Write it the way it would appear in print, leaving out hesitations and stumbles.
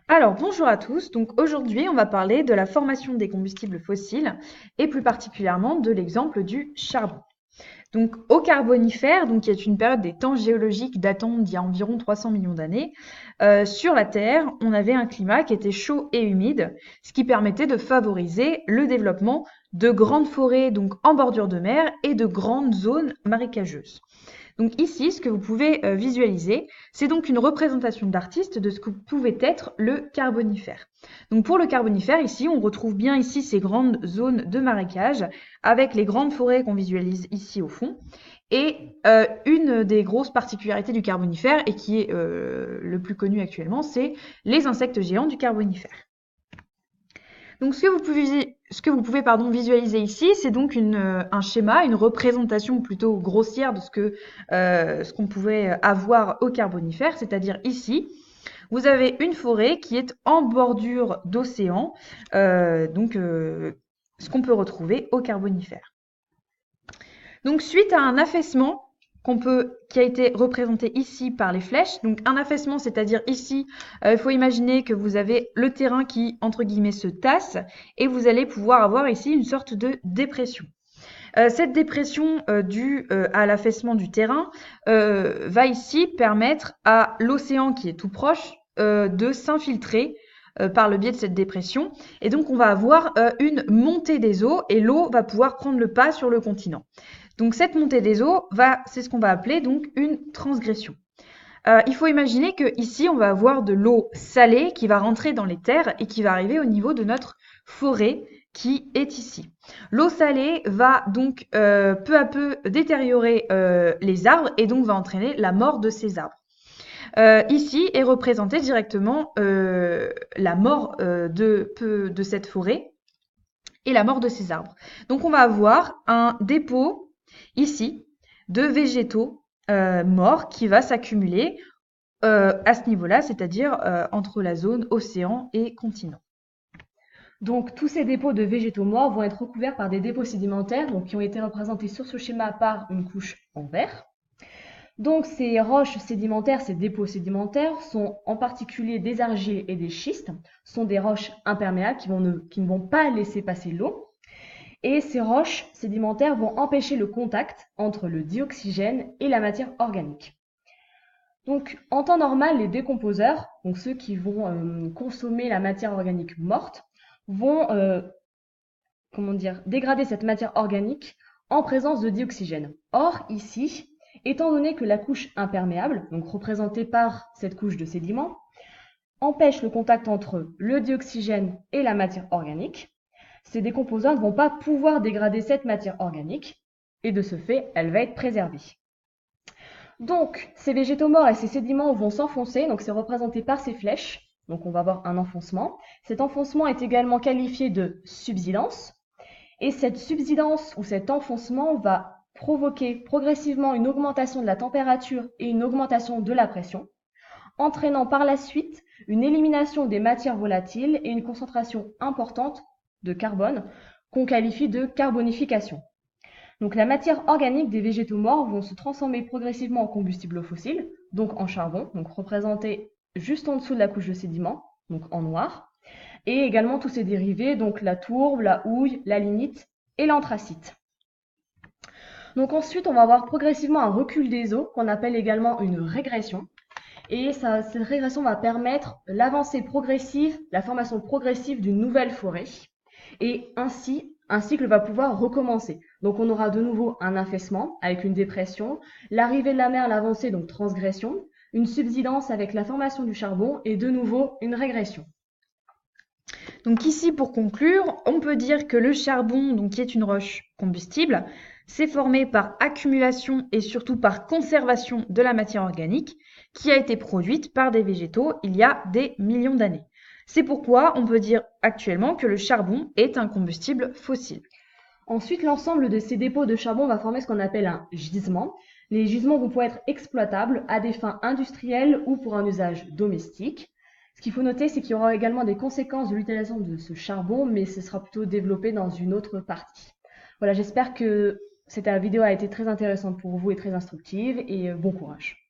Alors, bonjour à tous. Donc aujourd'hui, on va parler de la formation des combustibles fossiles et plus particulièrement de l'exemple du charbon. Donc au Carbonifère, donc qui est une période des temps géologiques datant d'il y a environ 300 millions d'années, sur la Terre, on avait un climat qui était chaud et humide, ce qui permettait de favoriser le développement de grandes forêts donc en bordure de mer et de grandes zones marécageuses. Donc ici, ce que vous pouvez visualiser, c'est donc une représentation d'artiste de ce que pouvait être le Carbonifère. Donc pour le Carbonifère, ici, on retrouve bien ici ces grandes zones de marécage avec les grandes forêts qu'on visualise ici au fond. Et une des grosses particularités du Carbonifère, et qui est le plus connu actuellement, c'est les insectes géants du Carbonifère. Donc ce que vous pouvez visualiser ici, c'est donc un schéma, une représentation plutôt grossière de ce qu'on pouvait avoir au Carbonifère, c'est-à-dire ici, vous avez une forêt qui est en bordure d'océan, ce qu'on peut retrouver au Carbonifère. Donc suite à un affaissement qui a été représenté ici par les flèches, donc un affaissement, c'est-à-dire ici, il faut imaginer que vous avez le terrain qui, entre guillemets, se tasse, et vous allez pouvoir avoir ici une sorte de dépression. Cette dépression due à l'affaissement du terrain va ici permettre à l'océan qui est tout proche de s'infiltrer par le biais de cette dépression. Et donc on va avoir une montée des eaux et l'eau va pouvoir prendre le pas sur le continent. Donc cette montée des eaux, c'est ce qu'on va appeler donc une transgression. Il faut imaginer que ici on va avoir de l'eau salée qui va rentrer dans les terres et qui va arriver au niveau de notre forêt qui est ici. L'eau salée va donc peu à peu détériorer les arbres et donc va entraîner la mort de ces arbres. Ici est représentée directement la mort de cette forêt et la mort de ces arbres. Donc on va avoir un dépôt ici de végétaux morts qui va s'accumuler à ce niveau-là, c'est-à-dire entre la zone océan et continent. Donc, tous ces dépôts de végétaux morts vont être recouverts par des dépôts sédimentaires, donc qui ont été représentés sur ce schéma par une couche en vert. Donc, ces roches sédimentaires, ces dépôts sédimentaires, sont en particulier des argiles et des schistes, sont des roches imperméables qui ne vont pas laisser passer l'eau. Et ces roches sédimentaires vont empêcher le contact entre le dioxygène et la matière organique. Donc, en temps normal, les décomposeurs, donc ceux qui vont consommer la matière organique morte, vont dégrader cette matière organique en présence de dioxygène. Or, ici, étant donné que la couche imperméable, donc représentée par cette couche de sédiments, empêche le contact entre le dioxygène et la matière organique, ces décomposants ne vont pas pouvoir dégrader cette matière organique et de ce fait, elle va être préservée. Donc, ces végétaux morts et ces sédiments vont s'enfoncer, donc c'est représenté par ces flèches, donc on va avoir un enfoncement. Cet enfoncement est également qualifié de subsidence, et cette subsidence ou cet enfoncement va provoquer progressivement une augmentation de la température et une augmentation de la pression, entraînant par la suite une élimination des matières volatiles et une concentration importante de carbone qu'on qualifie de carbonification. Donc la matière organique des végétaux morts vont se transformer progressivement en combustible fossile, donc en charbon, donc représenté juste en dessous de la couche de sédiments, donc en noir, et également tous ses dérivés, donc la tourbe, la houille, la lignite et l'anthracite. Donc ensuite, on va avoir progressivement un recul des eaux, qu'on appelle également une régression. Et cette régression va permettre l'avancée progressive, la formation progressive d'une nouvelle forêt. Et ainsi, un cycle va pouvoir recommencer. Donc on aura de nouveau un affaissement avec une dépression, l'arrivée de la mer, l'avancée, donc transgression, une subsidence avec la formation du charbon et de nouveau une régression. Donc ici, pour conclure, on peut dire que le charbon, donc qui est une roche combustible, s'est formé par accumulation et surtout par conservation de la matière organique qui a été produite par des végétaux il y a des millions d'années. C'est pourquoi on peut dire actuellement que le charbon est un combustible fossile. Ensuite, l'ensemble de ces dépôts de charbon va former ce qu'on appelle un gisement. Les gisements vont pouvoir être exploitables à des fins industrielles ou pour un usage domestique. Ce qu'il faut noter, c'est qu'il y aura également des conséquences de l'utilisation de ce charbon, mais ce sera plutôt développé dans une autre partie. Voilà, j'espère que cette vidéo a été très intéressante pour vous et très instructive, et bon courage.